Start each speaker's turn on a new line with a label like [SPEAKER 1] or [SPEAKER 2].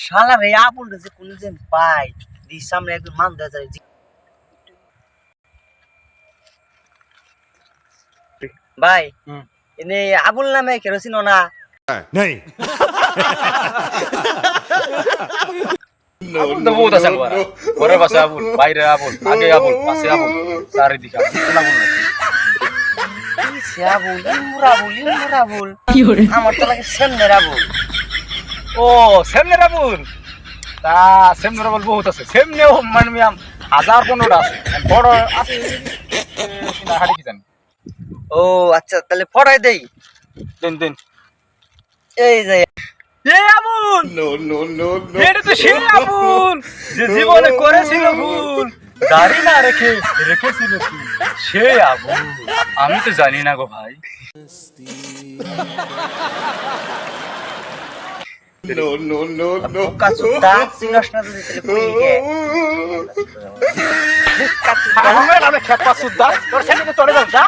[SPEAKER 1] শালা রে আপন যে কোন যে পাই দি সামনে একদম মান দেয়া যায় ভাই এনে আবুল নামে কেরোসিন না
[SPEAKER 2] नहीं
[SPEAKER 3] আবুল তো বহুত আছে বড় ঘরের পাশে আবুল বাইরে আবুল আগে আবুল পাশে আবুল চারিদিকে আবুল
[SPEAKER 1] সে আবুল ইমরাবুল আমার তো লাগে সেমনের আবুল
[SPEAKER 3] ও সেমনে আবুল তা সেমনে আবুল বহুত আছে সেমনেও মানে মিয়াম 1000-15টা আছে বড় আছে কিনা হাড়ি কি জানি
[SPEAKER 1] ও আচ্ছা তাহলে ফড়াই দেই
[SPEAKER 3] দিন
[SPEAKER 1] এই যে
[SPEAKER 3] এই আবুল এটা তো সেই আবুল যে জীবনে করেছিল ভুল দাড়ি না রেখেছিল কি সেই আবুল আমি তো জানি না গো ভাই
[SPEAKER 1] কাচুটা চিনস না যদি তাহলে পুরিকে
[SPEAKER 3] আমি খেপা সুদ্ধা তোর সাথে তোরে যাও যা